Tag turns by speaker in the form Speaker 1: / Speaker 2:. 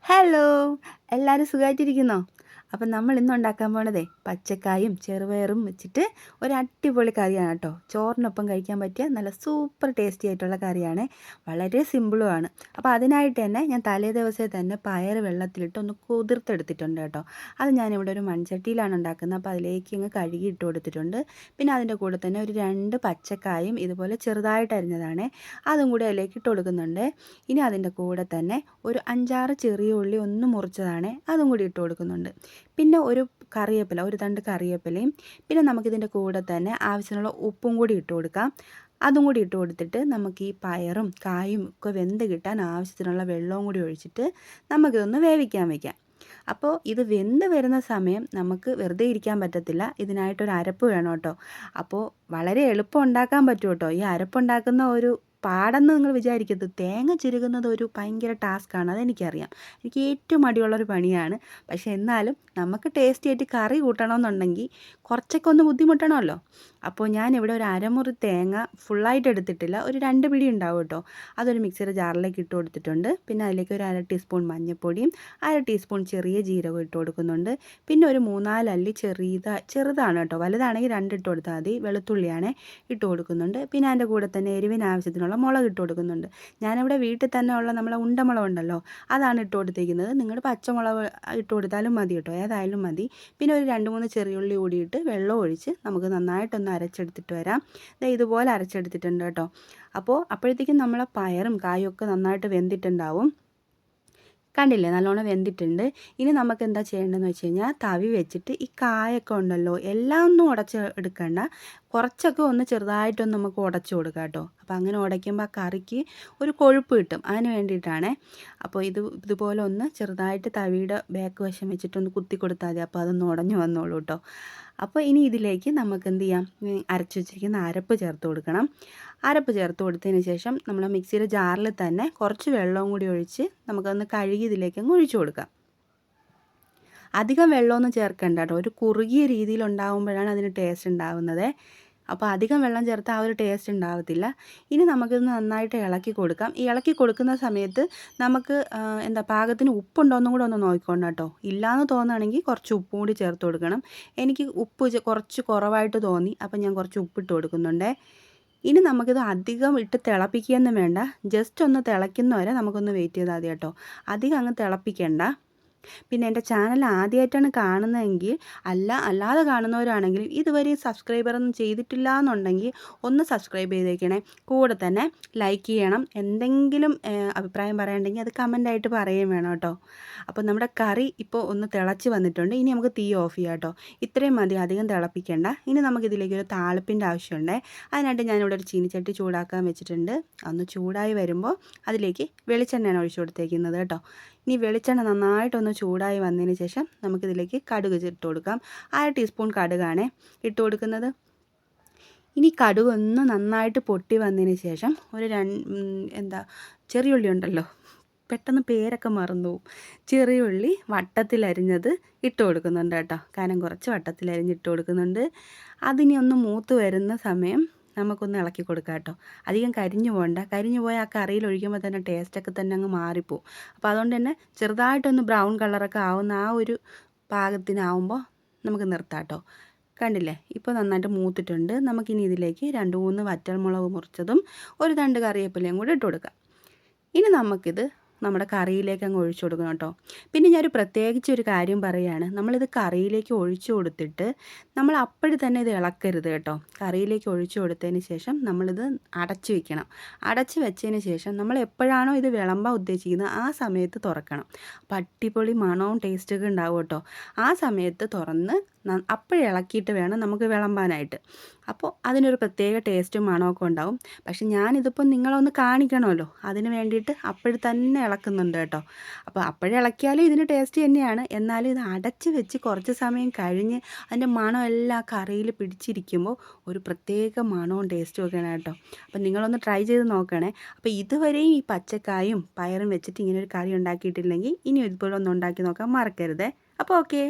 Speaker 1: Hello! എല്ലാവരും സുഖമായിട്ടിരിക്കുന്നോ? അപ്പം നമ്മൾ ഇന്ന് ഉണ്ടാക്കാൻ പോണതേ പച്ചക്കായും ചെറുപയറും വെച്ചിട്ട് ഒരു അടിപൊളി കറിയാണ് കേട്ടോ. ചോറിനൊപ്പം കഴിക്കാൻ പറ്റിയ നല്ല സൂപ്പർ ടേസ്റ്റി ആയിട്ടുള്ള കറിയാണ്. വളരെ സിമ്പിളുമാണ്. അപ്പോൾ അതിനായിട്ട് തന്നെ ഞാൻ തലേ ദിവസമേ തന്നെ പയർ വെള്ളത്തിലിട്ട് ഒന്ന് കുതിർത്തെടുത്തിട്ടുണ്ട് കേട്ടോ. അത് ഞാനിവിടെ ഒരു മൺചട്ടിയിലാണ് ഉണ്ടാക്കുന്നത്. അപ്പോൾ അതിലേക്ക് ഇങ്ങ് കഴുകി ഇട്ട് കൊടുത്തിട്ടുണ്ട്. പിന്നെ അതിൻ്റെ കൂടെ തന്നെ ഒരു 2 പച്ചക്കായും ഇതുപോലെ ചെറുതായിട്ട് അരിഞ്ഞതാണ്. അതും കൂടി അതിലേക്ക് ഇട്ട് കൊടുക്കുന്നുണ്ട്. ഇനി അതിൻ്റെ കൂടെ തന്നെ ഒരു 5-6 ചെറിയ ഉള്ളി ഒന്ന് മുറിച്ചതാണ്, അതും കൂടി ഇട്ട് കൊടുക്കുന്നുണ്ട്. പിന്നെ ഒരു കറിവേപ്പില, ഒരു തണ്ട് കറിവേപ്പിലയും, പിന്നെ നമുക്കിതിൻ്റെ കൂടെ തന്നെ ആവശ്യത്തിനുള്ള ഉപ്പും കൂടി ഇട്ട് കൊടുക്കാം. അതും കൂടി ഇട്ട് കൊടുത്തിട്ട് നമുക്ക് ഈ പയറും കായും ഒക്കെ വെന്ത് കിട്ടാൻ ആവശ്യത്തിനുള്ള വെള്ളവും കൂടി ഒഴിച്ചിട്ട് നമുക്കിതൊന്ന് വേവിക്കാൻ വയ്ക്കാം. അപ്പോൾ ഇത് വെന്ത് വരുന്ന സമയം നമുക്ക് വെറുതെ ഇരിക്കാൻ പറ്റത്തില്ല, ഇതിനായിട്ടൊരു അരപ്പ് വേണം കേട്ടോ. അപ്പോൾ വളരെ എളുപ്പം ഉണ്ടാക്കാൻ പറ്റും കേട്ടോ. ഈ അരപ്പുണ്ടാക്കുന്ന ഒരു പാടെന്ന് നിങ്ങൾ വിചാരിക്കരുത്. തേങ്ങ ചിരുകുന്നത് ഒരു ഭയങ്കര ടാസ്ക്കാണ്, അതെനിക്കറിയാം. എനിക്ക് ഏറ്റവും മടിയുള്ളൊരു പണിയാണ്. പക്ഷേ എന്നാലും നമുക്ക് ടേസ്റ്റി ആയിട്ട് കറി കൂട്ടണമെന്നുണ്ടെങ്കിൽ കുറച്ചൊക്കെ ഒന്ന് ബുദ്ധിമുട്ടണമല്ലോ. അപ്പോൾ ഞാനിവിടെ ഒരു അരമുറി തേങ്ങ ഫുള്ളായിട്ട് എടുത്തിട്ടില്ല, ഒരു 2 പിടി ഉണ്ടാവും കേട്ടോ. അതൊരു മിക്സിയുടെ ജാറിലേക്ക് ഇട്ട് കൊടുത്തിട്ടുണ്ട്. പിന്നെ അതിലേക്ക് ഒരു 1/2 ടീസ്പൂൺ മഞ്ഞൾപ്പൊടിയും 1/2 ടീസ്പൂൺ ചെറിയ ജീരകം ഇട്ട് കൊടുക്കുന്നുണ്ട്. പിന്നെ ഒരു 3-4 അല്ലി ചെറുതാണ് കേട്ടോ, വലുതാണെങ്കിൽ 2 ഇട്ട് കൊടുത്താൽ മതി. വെളുത്തുള്ളിയാണ് ഇട്ട് കൊടുക്കുന്നുണ്ട്. പിന്നെ അതിൻ്റെ കൂടെ തന്നെ എരിവിന് ആവശ്യത്തിനുള്ള മുളക് ഇട്ട് കൊടുക്കുന്നുണ്ട്. ഞാനിവിടെ വീട്ടിൽ തന്നെ ഉള്ള നമ്മളെ ഉണ്ടമുളക് ഉണ്ടല്ലോ, അതാണ് ഇട്ട് കൊടുത്തിരിക്കുന്നത്. നിങ്ങൾ പച്ചമുളക് ഇട്ട് കൊടുത്താലും മതി കേട്ടോ, ഏതായാലും മതി. പിന്നെ ഒരു 2-3 ചെറിയുള്ളി കൂടിയിട്ട് വെള്ളം ഒഴിച്ച് നമുക്ക് നന്നായിട്ടൊന്ന് അരച്ചെടുത്തിട്ട് വരാം. ഇതുപോലെ അരച്ചെടുത്തിട്ടുണ്ട് കേട്ടോ. അപ്പോൾ അപ്പോഴത്തേക്കും നമ്മളെ പയറും കായും ഒക്കെ നന്നായിട്ട് വെന്തിട്ടുണ്ടാവും. കണ്ടില്ലേ, നല്ലോണം വെന്തിട്ടുണ്ട്. ഇനി നമുക്ക് എന്താ ചെയ്യേണ്ടതെന്ന് വെച്ച് കഴിഞ്ഞാൽ തവി വെച്ചിട്ട് ഈ കായൊക്കെ ഉണ്ടല്ലോ എല്ലാം ഒന്നും ഉടച്ച് എടുക്കണ്ട, കുറച്ചൊക്കെ ഒന്ന് ചെറുതായിട്ടൊന്ന് നമുക്ക് ഉടച്ചു കൊടുക്കാം കേട്ടോ. അപ്പോൾ അങ്ങനെ ഉടയ്ക്കുമ്പോൾ ആ കറിക്ക് ഒരു കൊഴുപ്പ് കിട്ടും, അതിന് വേണ്ടിയിട്ടാണ്. അപ്പോൾ ഇതുപോലെ ഒന്ന് ചെറുതായിട്ട് തവിയുടെ ബാക്ക് വശം വെച്ചിട്ടൊന്ന് കുത്തി കൊടുത്താൽ മതി. അപ്പോൾ അതൊന്ന് ഉടഞ്ഞു വന്നോളൂ കേട്ടോ. അപ്പോൾ ഇനി ഇതിലേക്ക് നമുക്ക് എന്ത് ചെയ്യാം, അരച്ച് വെച്ചിരിക്കുന്ന അരപ്പ് ചേർത്ത് കൊടുക്കണം. അരപ്പ് ചേർത്ത് കൊടുത്തതിന് ശേഷം നമ്മൾ മിക്സിയുടെ ജാറിൽ തന്നെ കുറച്ച് വെള്ളവും കൂടി ഒഴിച്ച് നമുക്കൊന്ന് കഴുകി ഇതിലേക്ക് അങ്ങ് ഒഴിച്ചു കൊടുക്കാം. അധികം വെള്ളമൊന്നും ചേർക്കണ്ട കേട്ടോ, ഒരു കുറുകിയ രീതിയിൽ ഉണ്ടാകുമ്പോഴാണ് അതിന് ടേസ്റ്റ് ഉണ്ടാകുന്നത്. അപ്പോൾ അധികം വെള്ളം ചേർത്താൽ ആ ഒരു ടേസ്റ്റ് ഉണ്ടാകത്തില്ല. ഇനി നമുക്കിത് നന്നായിട്ട് ഇളക്കി കൊടുക്കാം. ഈ ഇളക്കി കൊടുക്കുന്ന സമയത്ത് നമുക്ക് പാകത്തിന് ഉപ്പുണ്ടോയെന്നും കൂടെ ഒന്ന് നോക്കിക്കോണം കേട്ടോ. ഇല്ലയെന്ന് തോന്നുകയാണെങ്കിൽ കുറച്ച് ഉപ്പും കൂടി ചേർത്ത് കൊടുക്കണം. എനിക്ക് ഉപ്പ് കുറച്ച് കുറവായിട്ട് തോന്നി, അപ്പം ഞാൻ കുറച്ച് ഉപ്പിട്ട് കൊടുക്കുന്നുണ്ട്. ഇനി നമുക്കിത് അധികം ഇട്ട് തിളപ്പിക്കുകയൊന്നും വേണ്ട, ജസ്റ്റ് ഒന്ന് തിളയ്ക്കുന്നവരെ നമുക്കൊന്ന് വെയിറ്റ് ചെയ്താൽ മതി കേട്ടോ. അധികം അങ്ങ് തിളപ്പിക്കേണ്ട. പിന്നെ എൻ്റെ ചാനൽ ആദ്യമായിട്ടാണ് കാണുന്നതെങ്കിൽ, അല്ലാതെ കാണുന്നവരാണെങ്കിൽ ഇതുവരെ സബ്സ്ക്രൈബറൊന്നും ചെയ്തിട്ടില്ല എന്നുണ്ടെങ്കിൽ ഒന്ന് സബ്സ്ക്രൈബ് ചെയ്തേക്കണേ. കൂടെ തന്നെ ലൈക്ക് ചെയ്യണം. എന്തെങ്കിലും അഭിപ്രായം പറയണമെങ്കിൽ അത് കമൻ്റായിട്ട് പറയുകയും വേണം കേട്ടോ. അപ്പോൾ നമ്മുടെ കറി ഇപ്പോൾ ഒന്ന് തിളച്ച് വന്നിട്ടുണ്ട്. ഇനി നമുക്ക് തീ ഓഫ് ചെയ്യാം കേട്ടോ. ഇത്രയും മതി, അധികം തിളപ്പിക്കേണ്ട. ഇനി നമുക്കിതിലേക്ക് ഒരു താളിപ്പിൻ്റെ ആവശ്യമുണ്ട്. അതിനായിട്ട് ഞാനിവിടെ ഒരു ചീനിച്ചട്ടി ചൂടാക്കാൻ വെച്ചിട്ടുണ്ട്. ഒന്ന് ചൂടായി വരുമ്പോൾ അതിലേക്ക് വെളിച്ചെണ്ണയാണ് ഒഴിച്ചു കൊടുത്തേക്കുന്നത് കേട്ടോ. ഇനി വെളിച്ചെണ്ണ നന്നായിട്ടൊന്ന് ചൂടായി വന്നതിന് ശേഷം നമുക്കിതിലേക്ക് കടുക് ഇട്ട് കൊടുക്കാം. 1/2 ടീസ്പൂൺ കടുകാണ് ഇട്ട് കൊടുക്കുന്നത്. ഇനി കടുക് ഒന്ന് നന്നായിട്ട് പൊട്ടി വന്നതിന് ശേഷം ഒരു ചെറിയുള്ളി ഉണ്ടല്ലോ, പെട്ടെന്ന് പേരൊക്കെ മറന്നു പോവും. ചെറിയുള്ളി വട്ടത്തിലരിഞ്ഞത് ഇട്ട് കൊടുക്കുന്നുണ്ട് കേട്ടോ. കനം കുറച്ച് വട്ടത്തിലരിഞ്ഞിട്ട് കൊടുക്കുന്നുണ്ട്. അതിനി ഒന്ന് മൂത്ത് വരുന്ന സമയം നമുക്കൊന്ന് ഇളക്കി കൊടുക്കാം കേട്ടോ. അധികം കരിഞ്ഞു പോകണ്ട, കരിഞ്ഞു പോയാൽ ആ കറിയിൽ ഒഴിക്കുമ്പോൾ തന്നെ ടേസ്റ്റൊക്കെ തന്നെ അങ്ങ് മാറിപ്പോവും. അപ്പോൾ അതുകൊണ്ട് തന്നെ ചെറുതായിട്ടൊന്ന് ബ്രൗൺ കളറൊക്കെ ആവുന്ന ആ ഒരു പാകത്തിനാവുമ്പോൾ നമുക്ക് നിർത്താം കേട്ടോ. കണ്ടില്ലേ, ഇപ്പോൾ നന്നായിട്ട് മൂത്തിട്ടുണ്ട്. നമുക്കിനി ഇതിലേക്ക് 2-3 വറ്റൽമുളക് മുറിച്ചതും ഒരു തണ്ട് കറിവേപ്പിലയും കൂടി ഇട്ട് കൊടുക്കാം. ഇനി നമുക്കിത് നമ്മുടെ കറിയിലേക്ക് അങ്ങ് ഒഴിച്ചു കൊടുക്കണം കേട്ടോ. പിന്നെ ഞാനൊരു പ്രത്യേകിച്ചൊരു കാര്യം പറയുകയാണ്, നമ്മളിത് കറിയിലേക്ക് ഒഴിച്ചു കൊടുത്തിട്ട് നമ്മൾ അപ്പോഴും തന്നെ ഇത് ഇളക്കരുത് കേട്ടോ. കറിയിലേക്ക് ഒഴിച്ചു കൊടുത്തതിന് ശേഷം നമ്മളിത് അടച്ചു വെക്കണം. അടച്ചു വെച്ചതിന് ശേഷം നമ്മൾ എപ്പോഴാണോ ഇത് വിളമ്പാൻ ഉദ്ദേശിക്കുന്നത് ആ സമയത്ത് തുറക്കണം. അപ്പോൾ അടിപൊളി മണവും ടേസ്റ്റൊക്കെ ഉണ്ടാവും കേട്ടോ. ആ സമയത്ത് തുറന്ന് അപ്പോഴിളക്കിയിട്ട് വേണം നമുക്ക് വിളമ്പാനായിട്ട്. അപ്പോൾ അതിനൊരു പ്രത്യേക ടേസ്റ്റും മണമൊക്കെ ഉണ്ടാവും. പക്ഷെ ഞാനിതിപ്പോൾ നിങ്ങളൊന്ന് കാണിക്കണമല്ലോ, അതിന് വേണ്ടിയിട്ട് അപ്പോഴും തന്നെ ഇളക്കുന്നുണ്ട് കേട്ടോ. അപ്പോൾ അപ്പോഴും ഇളക്കിയാലും ഇതിന് ടേസ്റ്റ് തന്നെയാണ്. എന്നാലും ഇത് അടച്ച് വെച്ച് കുറച്ച് സമയം കഴിഞ്ഞ് അതിൻ്റെ മണമെല്ലാം കറിയിൽ പിടിച്ചിരിക്കുമ്പോൾ ഒരു പ്രത്യേക മണവും ടേസ്റ്റും ഒക്കെയാണ് കേട്ടോ. അപ്പോൾ നിങ്ങളൊന്ന് ട്രൈ ചെയ്ത് നോക്കണേ. അപ്പോൾ ഇതുവരെയും ഈ പച്ചക്കായും പയറും വെച്ചിട്ട് ഇങ്ങനെ ഒരു കറി ഉണ്ടാക്കിയിട്ടില്ലെങ്കിൽ ഇനി ഇതുപോലെ ഒന്ന് ഉണ്ടാക്കി നോക്കാൻ മറക്കരുത്. അപ്പോൾ ഓക്കെ.